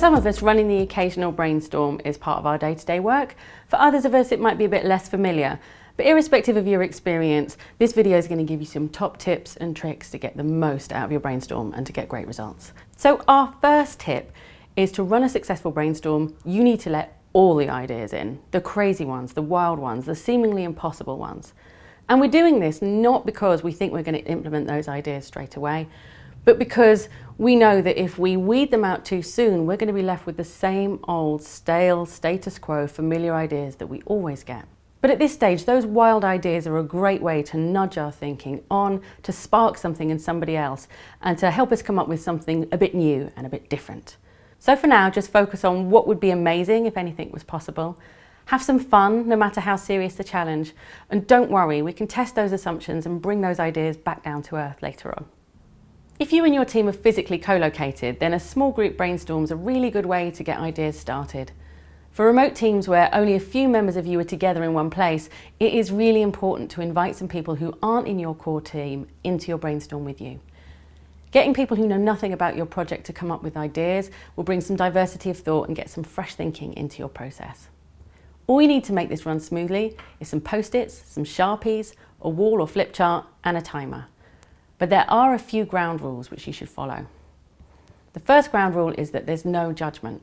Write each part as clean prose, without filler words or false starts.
some of us, running the occasional brainstorm is part of our day-to-day work. For others of us, it might be a bit less familiar. But irrespective of your experience, this video is going to give you some top tips and tricks to get the most out of your brainstorm and to get great results. So our first tip is to run a successful brainstorm. You need to let all the ideas in, the crazy ones, the wild ones, the seemingly impossible ones. And we're doing this not because we think we're going to implement those ideas straight away, but because we know that if we weed them out too soon, we're going to be left with the same old, stale, status quo, familiar ideas that we always get. But at this stage, those wild ideas are a great way to nudge our thinking on, to spark something in somebody else, and to help us come up with something a bit new and a bit different. So for now, just focus on what would be amazing if anything was possible. Have some fun, no matter how serious the challenge. And don't worry, we can test those assumptions and bring those ideas back down to earth later on. If you and your team are physically co-located, then a small group brainstorm is a really good way to get ideas started. For remote teams where only a few members of you are together in one place, it is really important to invite some people who aren't in your core team into your brainstorm with you. Getting people who know nothing about your project to come up with ideas will bring some diversity of thought and get some fresh thinking into your process. All you need to make this run smoothly is some post-its, some Sharpies, a wall or flip chart, and a timer. But there are a few ground rules which you should follow. The first ground rule is that there's no judgment.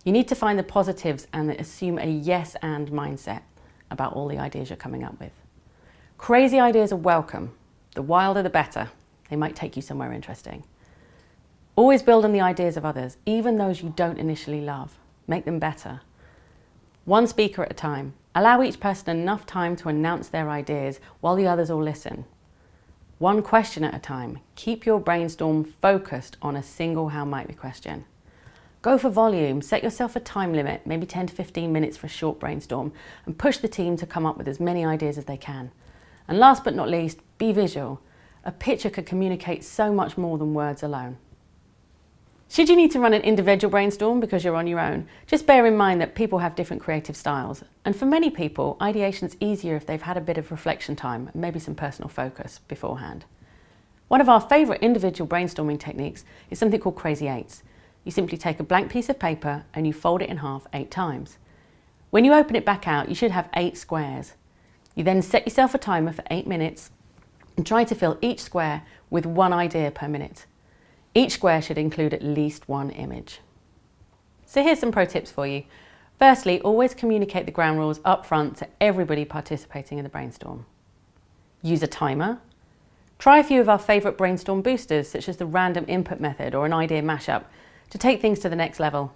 You need to find the positives and assume a yes and mindset about all the ideas you're coming up with. Crazy ideas are welcome. The wilder the better. They might take you somewhere interesting. Always build on the ideas of others, even those you don't initially love. Make them better. One speaker at a time. Allow each person enough time to announce their ideas while the others all listen. One question at a time. Keep your brainstorm focused on a single how might we question. Go for volume. Set yourself a time limit, maybe 10 to 15 minutes for a short brainstorm, and push the team to come up with as many ideas as they can. And last but not least, be visual. A picture could communicate so much more than words alone. Should you need to run an individual brainstorm because you're on your own, just bear in mind that people have different creative styles. And for many people, ideation's easier if they've had a bit of reflection time and maybe some personal focus beforehand. One of our favourite individual brainstorming techniques is something called Crazy Eights. You simply take a blank piece of paper and you fold it in half 8 times. When you open it back out, you should have 8 squares. You then set yourself a timer for 8 minutes and try to fill each square with one idea per minute. Each square should include at least one image. So here's some pro tips for you. Firstly, always communicate the ground rules up front to everybody participating in the brainstorm. Use a timer. Try a few of our favourite brainstorm boosters, such as the random input method or an idea mashup, to take things to the next level.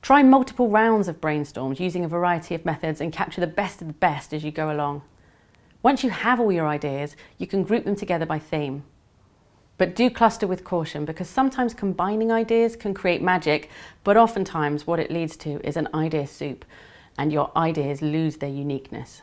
Try multiple rounds of brainstorms using a variety of methods and capture the best of the best as you go along. Once you have all your ideas, you can group them together by theme. But do cluster with caution, because sometimes combining ideas can create magic, but oftentimes what it leads to is an idea soup and your ideas lose their uniqueness.